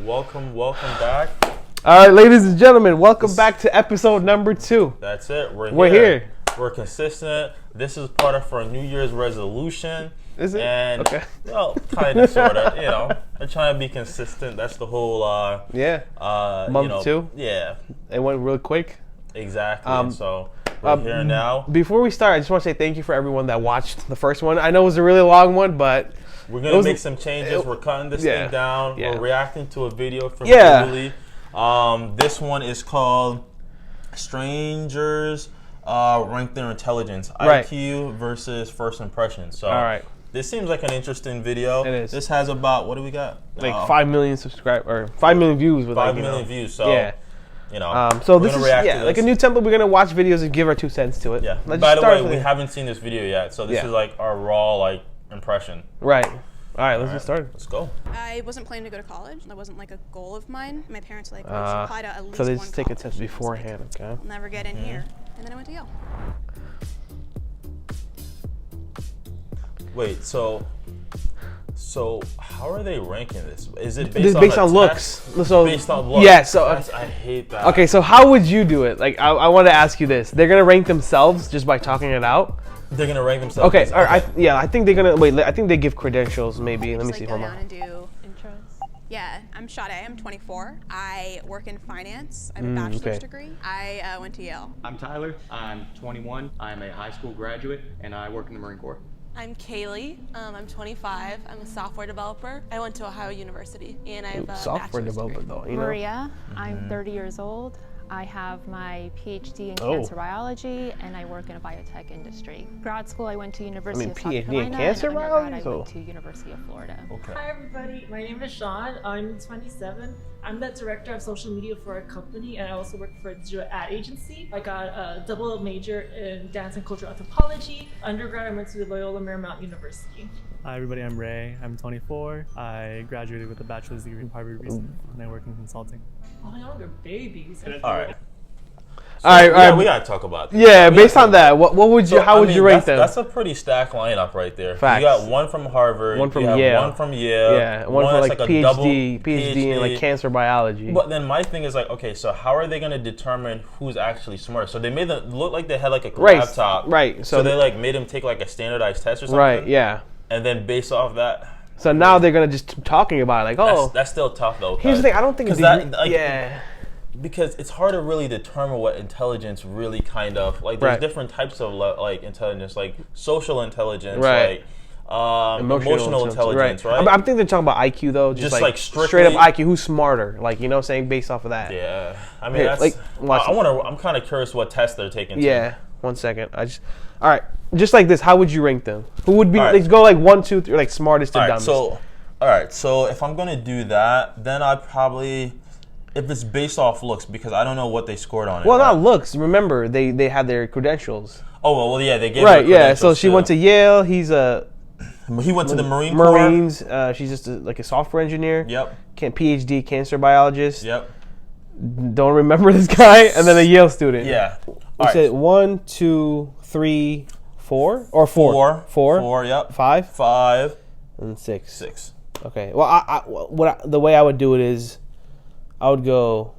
welcome back. All right, ladies and gentlemen, welcome back to episode number 2. That's it. We're here. We're consistent. This is part of our New Year's resolution. Is it? And, okay. Well, kind of, sort of. We're trying to be consistent. That's the whole. Month 2. Yeah. It went real quick. Exactly. So we're here now. Before we start, I just want to say thank you for everyone that watched the first one. I know it was a really long one, but we're gonna make some changes. We're cutting this thing down. Yeah. We're reacting to a video from Jubilee. This one is called Strangers Rank Their Intelligence, IQ versus First Impressions. So, all right. This seems like an interesting video. It is. This has about, what do we got? Like 5 million subscribers, or 5 million views. With 5 million views. So, so this is like a new template. We're gonna watch videos and give our 2 cents to it. Yeah. By the way, we haven't seen this video yet, so this is like our raw impression. Right. All right, let's get started. Let's go. I wasn't planning to go to college. That wasn't like a goal of mine. My parents were like, you should apply to at least so they one just take a college. test beforehand, okay? I'll never get in here. And then I went to Yale. Wait, so how are they ranking this? Is it based on looks? So based on looks. Yeah. So I hate that. Okay, so how would you do it? Like, I want to ask you this: they're gonna rank themselves just by talking it out. They're gonna rank themselves. Okay. All right. I think they're gonna wait. I think they give credentials. Maybe. Let me see. Go Hold down on. and do intros. Yeah, I'm Sade. I'm 24. I work in finance. I have a bachelor's degree. I went to Yale. I'm Tyler. I'm 21. I'm a high school graduate, and I work in the Marine Corps. I'm Kaylee. I'm 25. I'm a software developer. I went to Ohio University, and I have a software developer degree. though. You know? Maria. I'm 30 years old. I have my PhD in cancer biology, and I work in a biotech industry. Grad school, I went to University of South PhD Carolina. in cancer and biology? I went to University of Florida. Okay. Hi everybody, my name is Sean. I'm 27. I'm the director of social media for a company, and I also work for a digital ad agency. I got a double major in dance and cultural anthropology. Undergrad, I went to Loyola Marymount University. Hi everybody, I'm Ray. I'm 24. I graduated with a bachelor's degree in Harvard recently, and I work in consulting. Oh, y'all are babies. All right. All right, we gotta talk about this. Yeah, based on that, what would you? How would you rate them? That's a pretty stacked lineup right there. Facts. You got one from Harvard, one from Yale, one from Yale, yeah, one for like PhD in like cancer biology. But then my thing is like, okay, so how are they gonna determine who's actually smart? So they made them look like they had like a laptop, right? So they like made them take like a standardized test or something, right? Yeah. And then based off that. So now they're gonna just keep talking about it, like, oh, that's still tough though. Here's the thing, I don't think because it's hard to really determine what intelligence really kind of like. There's different types of like intelligence, like social intelligence, like emotional intelligence, right? I think they're talking about IQ though, just like straight up IQ. Who's smarter? Like, you know, what I'm saying, based off of that. Yeah, I mean, that's like. I'm kind of curious what test they're taking. Yeah, 1 second. All right, just like this. How would you rank them? Who would be? Let's go like 1, 2, 3, like smartest to dumbest. All right. So if I'm gonna do that, then I probably. If it's based off looks, because I don't know what they scored on it. Well, not looks. Remember, they had their credentials. Oh well, yeah, they gave. Right, yeah. So she went to Yale. He went to the Marines. She's just like a software engineer. Yep. PhD, cancer biologist. Yep. Don't remember this guy, and then a Yale student. Yeah. You said 1, 2, 3, 4, or 4. 4. Yep. 5, and 6. 6. Okay. Well, the way I would do it is. I would go.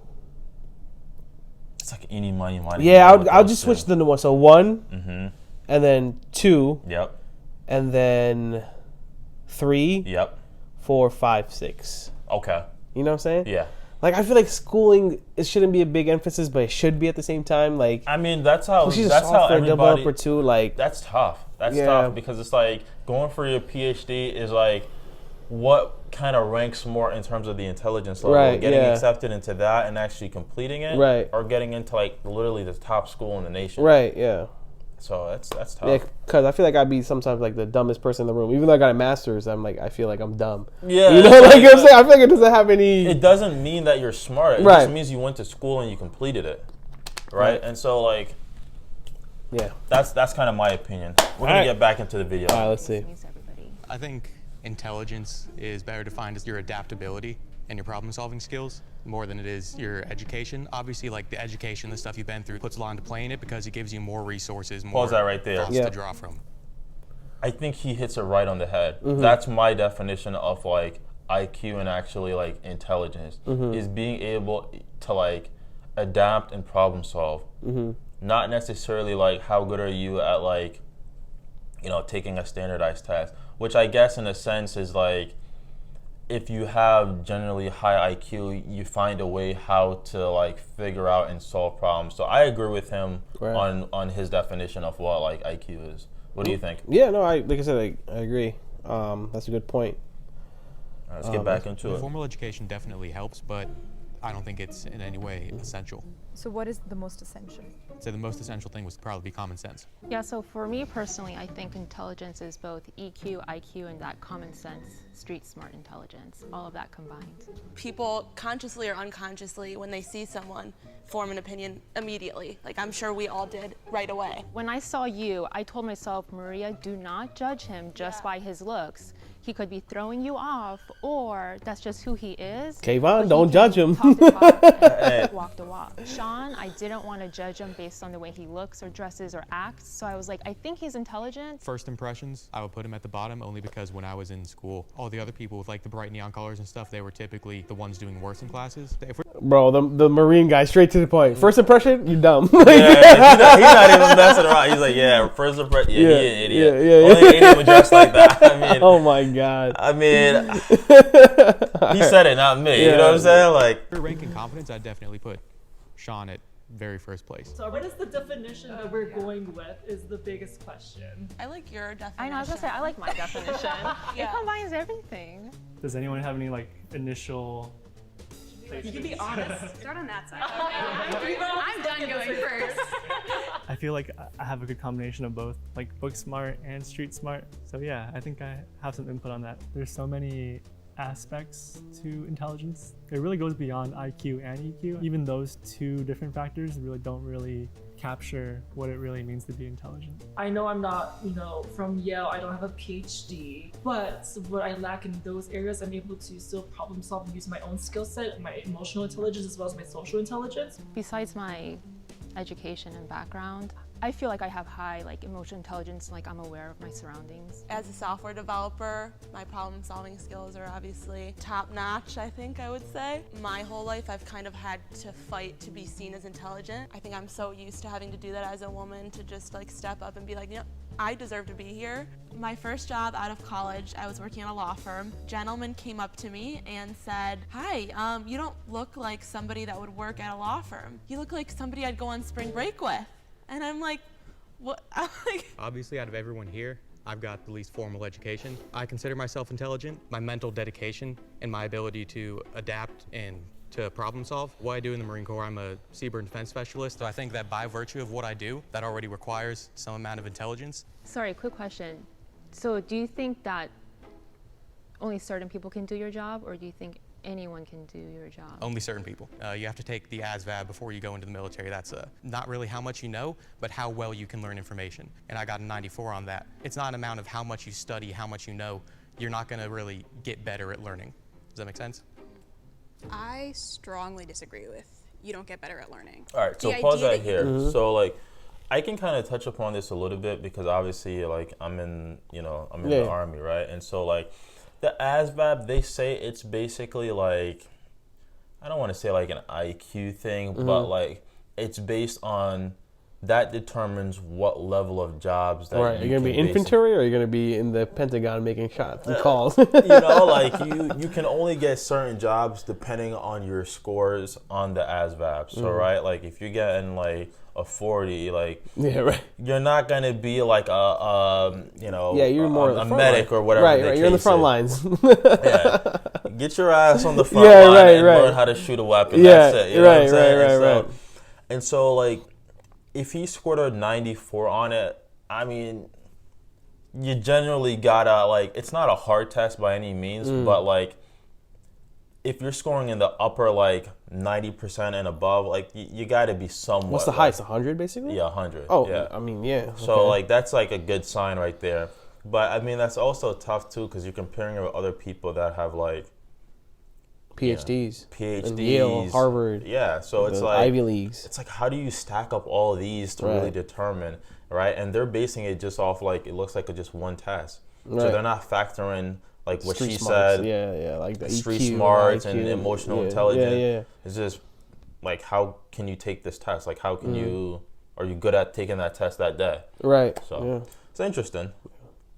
It's like any money. Yeah, I'll just switch the one. So 1, and then 2. Yep. And then 3. Yep. 4, 5, 6. Okay. You know what I'm saying? Yeah. Like, I feel like schooling, it shouldn't be a big emphasis, but it should be at the same time. Like, I mean, that's how. She's that's a software how developer too. Like, that's tough. That's tough because it's like going for your PhD is like. What kind of ranks more in terms of the intelligence level? Right, getting accepted into that and actually completing it? Right. Or getting into like literally the top school in the nation? Right, yeah. So that's tough. Yeah, because I feel like I'd be sometimes like the dumbest person in the room. Even though I got a master's, I feel like I'm dumb. Yeah. You know, like I'm saying, I feel like it doesn't have any... It doesn't mean that you're smart. It just means you went to school and you completed it. Right? And so like... Yeah. That's kind of my opinion. We're going to get back into the video. All right, let's see. I think intelligence is better defined as your adaptability and your problem-solving skills more than it is your education. Obviously, like the education, the stuff you've been through, puts a lot into play in it because it gives you more resources, more Pause that right there. to draw from. I think he hits it right on the head. That's my definition of like IQ and actually like intelligence is being able to like adapt and problem solve. Not necessarily like how good are you at like, you know, taking a standardized test, which I guess in a sense is like, if you have generally high IQ, you find a way how to like figure out and solve problems. So I agree with him on his definition of what like IQ is. What do you think? Yeah, no, like I said, I agree. That's a good point. All right, let's get back into it. Formal education definitely helps, but I don't think it's in any way essential. So what is the most essential? So the most essential thing would probably be common sense. Yeah, so for me personally, I think intelligence is both EQ, IQ, and that common sense, street smart intelligence, all of that combined. People consciously or unconsciously, when they see someone, form an opinion immediately. Like I'm sure we all did right away. When I saw you, I told myself, Maria, do not judge him just by his looks. He could be throwing you off, or that's just who he is. Kayvon, don't judge him. Talk the talk and walk the walk. Sean, I didn't want to judge him based on the way he looks or dresses or acts. So I was like, I think he's intelligent. First impressions, I would put him at the bottom only because when I was in school, all the other people with like the bright neon colors and stuff, they were typically the ones doing worse in classes. Bro, the Marine guy, straight to the point. First impression, you dumb. Yeah, he's not even messing around. He's like, yeah, first impression, he an idiot. Only an idiot would dress like that. I mean, oh my God. I mean, he said it, not me. You know what I'm saying? Like, for ranking confidence, I'd definitely put Sean at very first place. So what is the definition that we're going with is the biggest question. I like your definition. I know, I was gonna say, I like my definition. It combines everything. Does anyone have any like initial... You can be honest. Start on that side. I'm done going first. I feel like I have a good combination of both, like book smart and street smart. So yeah, I think I have some input on that. There's so many aspects to intelligence. It really goes beyond IQ and EQ. Even those two different factors don't really capture what it really means to be intelligent. I know I'm not, from Yale, I don't have a PhD, but what I lack in those areas, I'm able to still problem solve and use my own skill set, my emotional intelligence as well as my social intelligence. Besides my education and background, I feel like I have high emotional intelligence, I'm aware of my surroundings. As a software developer, my problem solving skills are obviously top notch, I think I would say. My whole life I've kind of had to fight to be seen as intelligent. I think I'm so used to having to do that as a woman to just step up and be like, I deserve to be here. My first job out of college, I was working at a law firm. A gentleman came up to me and said, hi, you don't look like somebody that would work at a law firm. You look like somebody I'd go on spring break with. And I'm like, what? Obviously, out of everyone here, I've got the least formal education. I consider myself intelligent. My mental dedication and my ability to adapt and to problem solve. What I do in the Marine Corps, I'm a cyber and defense specialist. So I think that by virtue of what I do, that already requires some amount of intelligence. Sorry, quick question. So do you think that only certain people can do your job, or do you think anyone can do your job? Only certain people. You have to take the ASVAB before you go into the military. That's not really how much you know, but how well you can learn information. And I got a 94 on that. It's not an amount of how much you study, how much you know. You're not going to really get better at learning. Does that make sense? I strongly disagree with you don't get better at learning. All right, so pause that here. So I can kind of touch upon this a little bit because obviously I'm in the Army, right? And so the ASVAB, they say it's basically I don't want to say an IQ thing, but it's based on that determines what level of jobs that you're going to be infantry or you're going to be in the Pentagon making shots and calls. You can only get certain jobs depending on your scores on the ASVAB. So if you're getting a 40, you're not going to be you're more a medic or whatever. Right, you're in the front lines. Get your ass on the front line and learn how to shoot a weapon. That's it. You know what I'm saying? Right. And so if he scored a 94 on it, I mean, you generally gotta it's not a hard test by any means, but if you're scoring in the upper 90% and above, you gotta be somewhat. What's the highest? 100 basically? Yeah, 100. Oh, yeah. I mean, yeah. So that's a good sign right there. But I mean, that's also tough too because you're comparing it with other people that have PhDs, and Yale, Harvard. Yeah, so it's Ivy Leagues. It's how do you stack up all of these to really determine, right? And they're basing it just off it looks like just one test. Right. So they're not factoring like what street she smarts. said. Yeah, like the street EQ, smarts IQ, and emotional intelligence. Yeah. It's just like, how can you take this test? Like, how can you? Are you good at taking that test that day? Right. So it's interesting.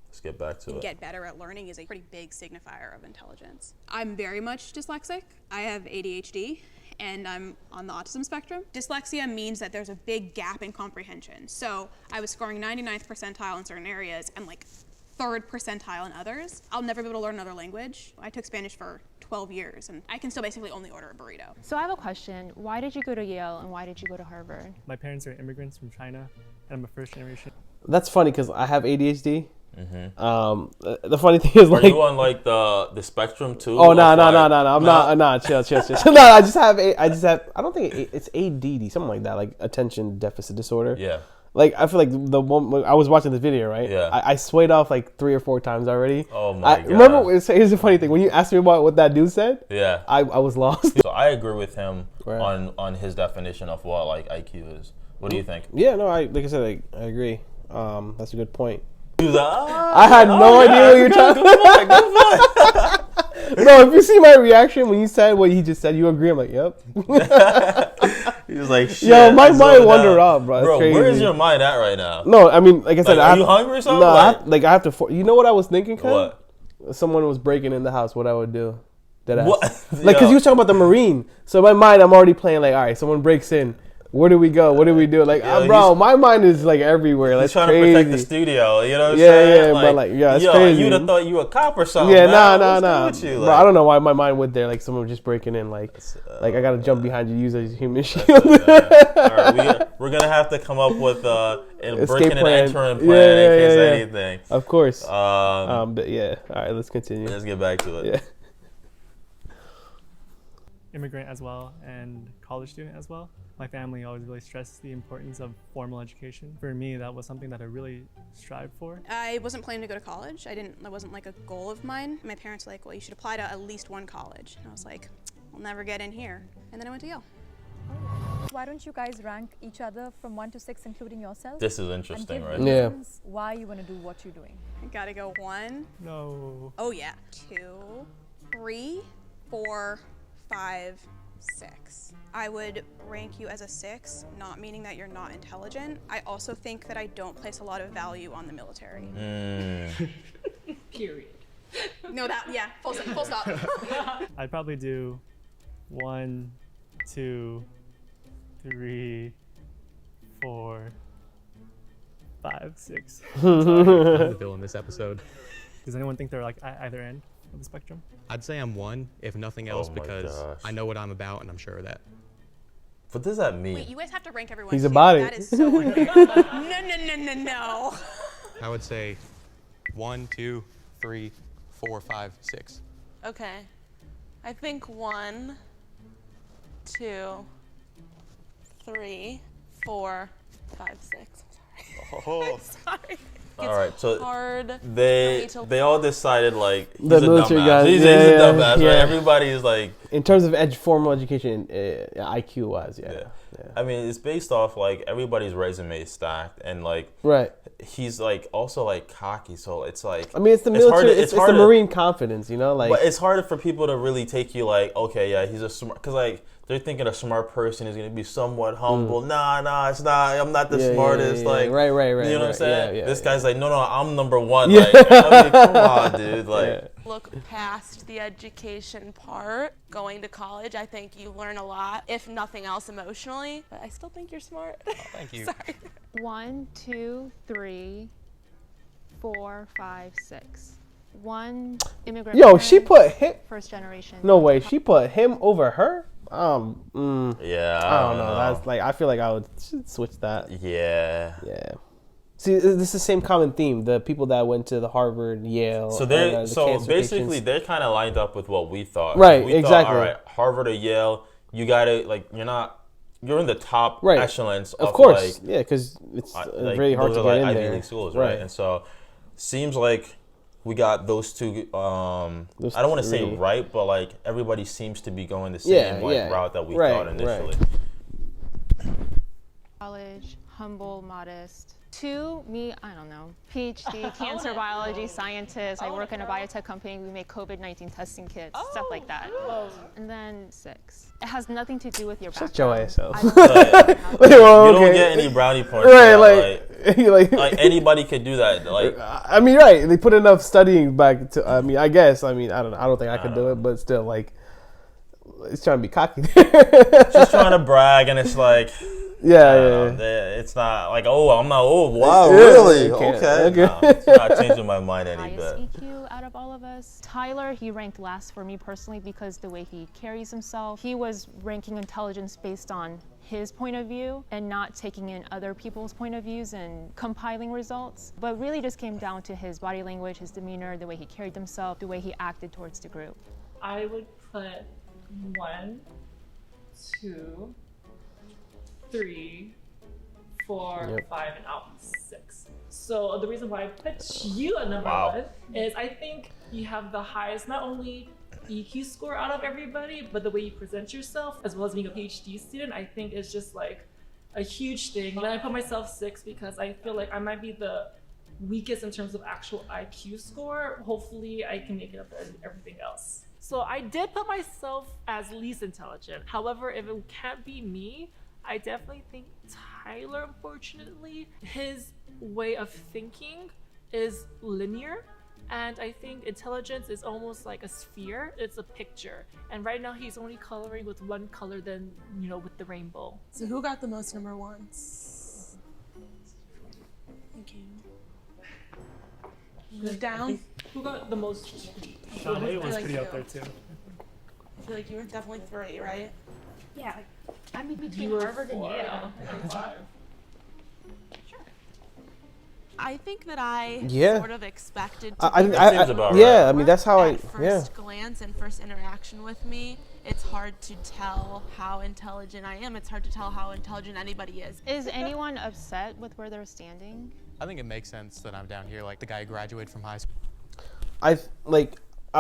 Let's get back to it. Get better at learning is a pretty big signifier of intelligence. I'm very much dyslexic. I have ADHD. And I'm on the autism spectrum. Dyslexia means that there's a big gap in comprehension. So I was scoring 99th percentile in certain areas and like 3rd percentile in others. I'll never be able to learn another language. I took Spanish for 12 years and I can still basically only order a burrito. So I have a question. Why did you go to Yale and why did you go to Harvard? My parents are immigrants from China and I'm a first generation. That's funny because I have ADHD. The funny thing is, like, are you on like the spectrum too? Oh no! I'm not. Chill. No, I just have. I don't think it's ADD, something like that, like attention deficit disorder. Yeah. Like I feel like the one I was watching this video, right? Yeah. I swayed off like 3 or 4 times already. Oh my god! Remember, here's the funny thing. When you asked me about what that dude said, yeah, I was lost. So I agree with him on his definition of what like IQ is. What do you think? Yeah, no, like I said, I agree. That's a good point. I had no idea what you were talking about. No, if you see my reaction when you said what he just said, you agree. I'm like, yep. He was like, shit. Yo, my mind wandered off, bro. Bro, where is your mind at right now? No, I mean, like I said, are you hungry or something? No, I have to. You know what I was thinking? What? Someone was breaking in the house. What I would do? What? Like, cause you was talking about the Marine. So in my mind, I'm already playing like, all right, someone breaks in. Where do we go? What do we do? Like, bro, my mind is like everywhere. That's trying crazy. to protect the studio. You know what I'm saying? Yeah, but like, that's crazy. You'd have thought you were a cop or something. Yeah, nah. Bro, I don't know why my mind went there. Like, someone was just breaking in. Like I gotta jump behind you, use a human shield. All right, we're gonna have to come up with a breaking and entering plan in case anything. Of course. But yeah. All right, let's continue. Let's get back to it. Yeah. Immigrant as well and college student as well. My family always really stressed the importance of formal education. For me, that was something that I really strived for. I wasn't planning to go to college. That wasn't like a goal of mine. My parents were like, well, you should apply to at least one college. And I was like, I'll never get in here. And then I went to Yale. Why don't you guys rank each other from 1 to 6, including yourself? This is interesting, right? Yeah. Why you want to do what you're doing? I gotta go 1. No. Oh yeah. 2, 3, 4, 5, 6. I would rank you as a 6, not meaning that you're not intelligent. I also think that I don't place a lot of value on the military. Period. No, full stop. I'd probably do 1, 2, 3, 4, 5, 6. I'm the villain in this episode. Does anyone think they're like either end of the spectrum? I'd say I'm 1, if nothing else, because I know what I'm about and I'm sure of that. What does that mean? Wait, you guys have to rank everyone. He's about it. That is so unfair. No. I would say 1, 2, 3, 4, 5, 6. Okay. I think 1, 2, 3, 4, 5, 6. I'm sorry. All right, so hard they all decided like he's The a military dumbass. guys, He's a dumbass, right? Everybody's like, in terms of formal education, IQ wise, yeah. I mean, it's based off like everybody's resume is stacked, and like he's like also like cocky, so it's like, I mean, it's the military, it's the Marine confidence, you know, like. But it's harder for people to really take you like, okay, yeah, he's a smart, because like they're thinking a smart person is gonna be somewhat humble. Nah, it's not. I'm not the smartest. Like, right. You know what I'm saying? This guy's like, no, I'm number 1. Yeah. Like, I mean, come on, dude. Like, look past the education part. Going to college, I think you learn a lot, if nothing else, emotionally. But I still think you're smart. Oh, thank you. Sorry. 1, 2, 3, 4, 5, 6. 1 immigrant. Yo, she put him. First generation. No way, she put him over her. yeah, I don't know. That's like, I feel like I would switch that. Yeah. See, this is the same common theme. The people that went to the Harvard, Yale. So basically they're kind of lined up with what we thought. Right, we exactly. Thought, all right, Harvard or Yale, you gotta like you're in the top echelons. Of course, like, yeah, because it's like, very hard to get in Ivy there. League schools, right? And so seems like we got those two. I don't want to say right, but like everybody seems to be going the same route that we thought initially. College, humble, modest. 2, me, I don't know. PhD, cancer biology scientist. I work in a biotech company. We make COVID-19 testing kits, stuff like that. And then 6. It has nothing to do with your background. Shut your ass up. You don't get any brownie points. Right, like anybody could do that. Like, I mean, right? They put enough studying back to. I mean, I guess. I mean, I don't know. I don't think I could do it, but still, like, it's trying to be cocky. Just trying to brag, and it's like. Yeah. It's not like, I'm not, wow, really? Okay. No, it's not changing my mind any bit. Highest EQ out of all of us. Tyler, he ranked last for me personally because the way he carries himself. He was ranking intelligence based on his point of view and not taking in other people's point of views and compiling results, but really just came down to his body language, his demeanor, the way he carried himself, the way he acted towards the group. I would put 1, 2, 3, 4, 5, and out 6. So the reason why I put you at number 1 is I think you have the highest, not only EQ score out of everybody, but the way you present yourself, as well as being a PhD student, I think is just like a huge thing. And I put myself 6 because I feel like I might be the weakest in terms of actual IQ score. Hopefully I can make it up to everything else. So I did put myself as least intelligent. However, if it can't be me, I definitely think Tyler, unfortunately, his way of thinking is linear. And I think intelligence is almost like a sphere. It's a picture. And right now he's only coloring with one color than, with the rainbow. So who got the most number 1s? Thank you. Move down. Who got the most? Sean was pretty up there too. I feel like you were definitely 3, right? Yeah. I mean, between Harvard and Yale. I think that I sort of expected to I mean, that's how at first glance and first interaction with me, it's hard to tell how intelligent I am. It's hard to tell how intelligent anybody is. Is anyone upset with where they're standing? I think it makes sense that I'm down here, like the guy who graduated from high school. I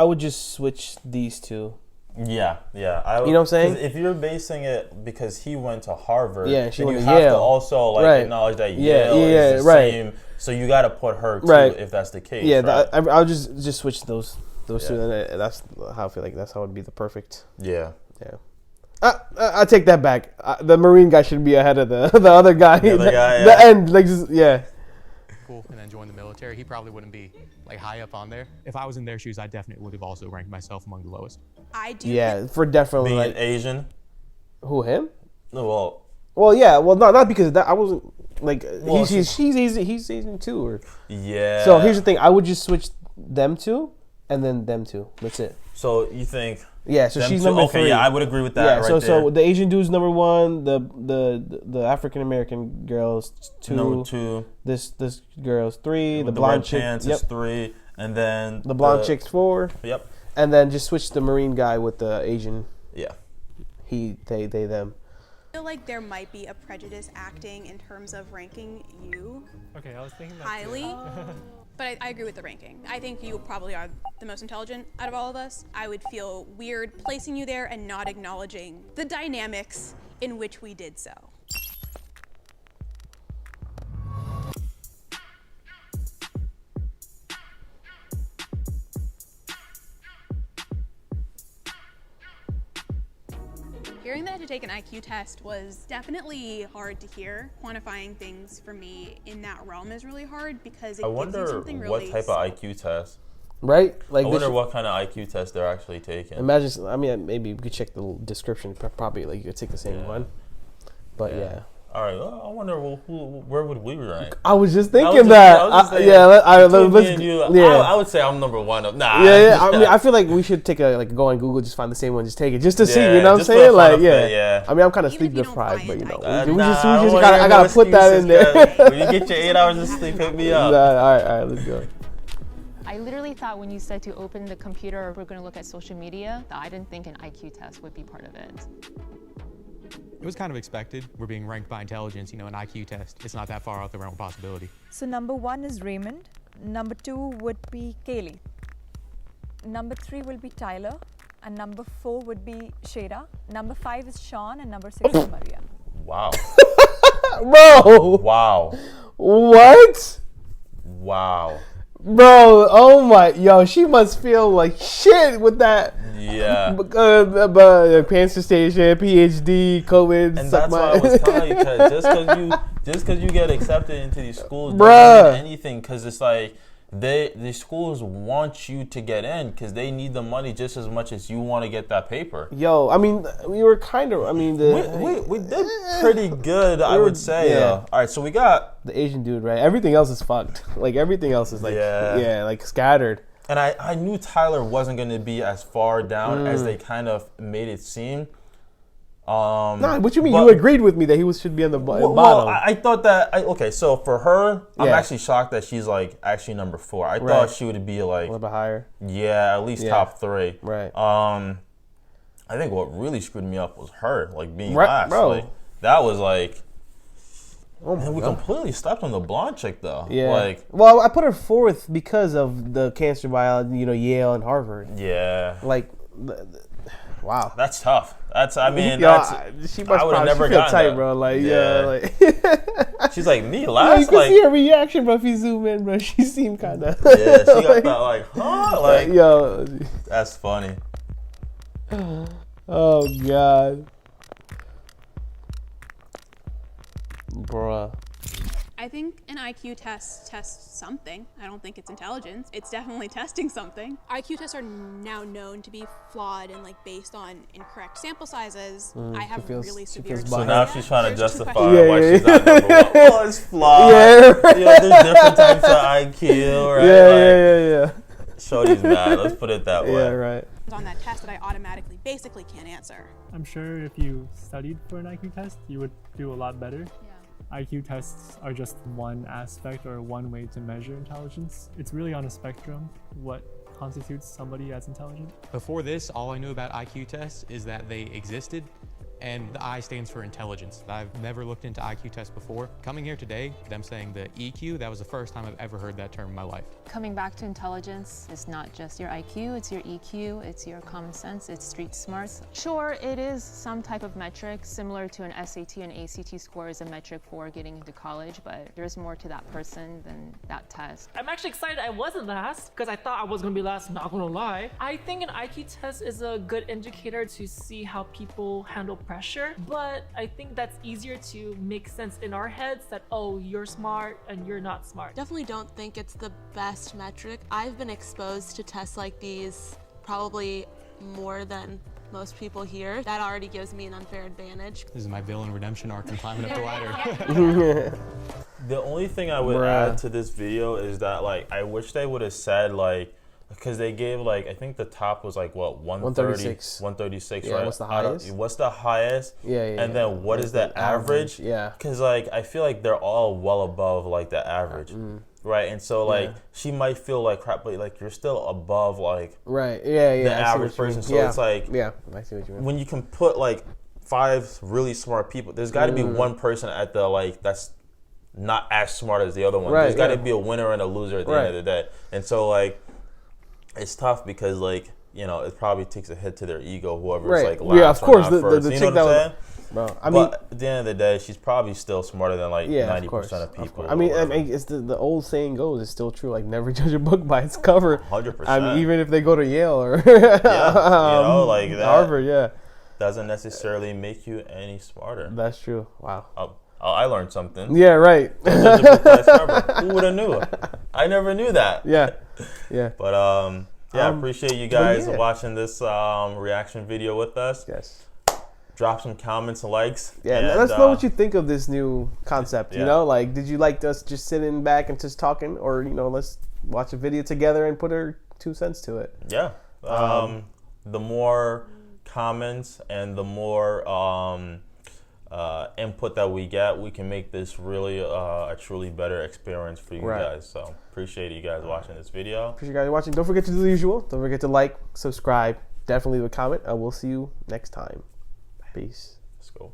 would just switch these two. Yeah. You know what I'm saying? If you're basing it because he went to Harvard, then you have to also acknowledge that Yale is the same. So you got to put her too, if that's the case. Yeah, I'll just switch those two, and that's how I feel like that's how it would be the perfect. Yeah. I take that back. The Marine guy should be ahead of the other guy. The other guy, the end, Cool, and then join the military. He probably wouldn't be high up on there. If I was in their shoes, I definitely would have also ranked myself among the lowest. I do. Yeah, for definitely being Asian. Who, him? No, well, yeah. Well, not because of that. I wasn't he's Asian too. Or yeah. So here's the thing. I would just switch them two, and then them two. That's it. So you think? Yeah. So she's number 3. Yeah, I would agree with that. Yeah. So the Asian dude's number 1. The African American girl's 2. Number 2. This girl's 3. The red blonde chick pants is 3, and then the blonde chick's 4. Yep. And then just switch the Marine guy with the Asian. Yeah. He, they, them. I feel like there might be a prejudice acting in terms of ranking you. Okay, I was thinking that highly. But I agree with the ranking. I think you probably are the most intelligent out of all of us. I would feel weird placing you there and not acknowledging the dynamics in which we did so. Hearing that I had to take an IQ test was definitely hard to hear. Quantifying things for me in that realm is really hard because it gives you something really what type of IQ test. Right? I wonder what kind of IQ test they're actually taking. Imagine, I mean, maybe we could check the description. Probably you could take the same one. But yeah. All right. Well, I wonder where would we rank? I was just thinking that. I would say I'm number 1. Yeah. I mean, I feel like we should take go on Google, just find the same one, just take it, just to see. You know what I'm saying? I mean, I'm kind of sleep deprived, but I gotta put that in there. When you get your 8 hours of sleep, hit me up. All right, let's go. I literally thought when you said to open the computer, we're going to look at social media, that I didn't think an IQ test would be part of it. It was kind of expected. We're being ranked by intelligence, an IQ test. It's not that far out the realm of possibility. So number 1 is Raymond. Number 2 would be Kaylee. Number 3 will be Tyler. And number 4 would be Shada. Number 5 is Sean. And number 6 is Maria. Wow. Bro. Wow. What? Wow. Bro, oh my, yo, she must feel like shit with that. Yeah. Cancer station, PhD, COVID. And that's why I was telling you, just because you get accepted into these schools Bruh. doesn't mean anything, because it's like the schools want you to get in because they need the money just as much as you want to get that paper. Yo, I mean, we were kind of, I mean, we did pretty good, I would say. Yeah. All right, so we got the Asian dude, right? Everything else is fucked. Like, everything else is like, yeah like scattered. And I knew Tyler wasn't going to be as far down as they kind of made it seem. Nah, what you mean? You agreed with me that he should be on the bottom. Well, I thought that. Okay, so for her, I'm actually shocked that she's like actually number 4. I thought she would be like a little bit higher. Yeah, at least top 3. Right. I think what really screwed me up was her, like being last. Bro. Like, that was like. And we completely stepped on the blonde chick though. Yeah. Like, well, I put her 4th because of the cancer biology, Yale and Harvard. Yeah. Like, wow. That's tough. I mean, she must probably never feel tight, bro. Like, like she's like, me last. You can see her reaction, bro. If you zoom in, bro, she seemed kind of. Yeah, she got that like, huh? Like, yo, that's funny. Oh God, bruh. I think an IQ test tests something. I don't think it's intelligence. It's definitely testing something. IQ tests are now known to be flawed and like based on incorrect sample sizes. I have really severe dyslexia. So now she's trying to justify why she's not number 1. Oh, it's flawed. Yeah, right. There's different types of IQ, right? Yeah. Shorty's mad. Let's put it that way. Yeah, right. On that test that I automatically basically can't answer. I'm sure if you studied for an IQ test, you would do a lot better. IQ tests are just one aspect or one way to measure intelligence. It's really on a spectrum what constitutes somebody as intelligent. Before this, all I knew about IQ tests is that they existed, and the I stands for intelligence. I've never looked into IQ tests before. Coming here today, them saying the EQ, that was the first time I've ever heard that term in my life. Coming back to intelligence, it's not just your IQ, it's your EQ, it's your common sense, it's street smarts. Sure, it is some type of metric similar to an SAT and ACT score is a metric for getting into college, but there's more to that person than that test. I'm actually excited I wasn't last because I thought I was gonna be last, not gonna lie. I think an IQ test is a good indicator to see how people handle pressure, but I think that's easier to make sense in our heads that, oh, you're smart and you're not smart. Definitely don't think it's the best metric. I've been exposed to tests like these probably more than most people here. That already gives me an unfair advantage. This is my villain redemption arc and climbing up the ladder. The only thing I would add to this video is that like I wish they would have said like, because they gave like, I think the top was like what, 136, 136, right? What's the highest? What's the highest? Yeah. And then what is the average? Yeah. Because like I feel like they're all well above like the average, right? And so like she might feel like crap, but like you're still above like the average person. So it's like I see what you mean. when you can put like 5 really smart people, there's got to be one person at the like that's not as smart as the other one. There's got to be a winner and a loser at the end of the day. And so like. It's tough because, like, it probably takes a hit to their ego, whoever's, like, last of course, or not first. The you chick know what I'm saying? Bro, But at the end of the day, she's probably still smarter than, like, 90% of people. I mean, it's the old saying goes, it's still true, like, never judge a book by its cover. 100%. I mean, even if they go to Yale or like that. Harvard, doesn't necessarily make you any smarter. That's true. Wow. I learned something. Yeah, right. Judge a book by its cover. Who would have knew? I never knew that. Yeah. But, I appreciate you guys watching this reaction video with us. Yes. Drop some comments and likes. Yeah, and, let us know what you think of this new concept. You know, like, did you like us just sitting back and just talking, or let's watch a video together and put our 2 cents to it. Yeah. The more comments and the more input that we get, we can make this really a truly better experience for you guys. So appreciate you guys watching this video. Appreciate you guys watching. Don't forget to do the usual. Don't forget to like, subscribe, definitely leave a comment, and we'll see you next time. Peace. Let's go.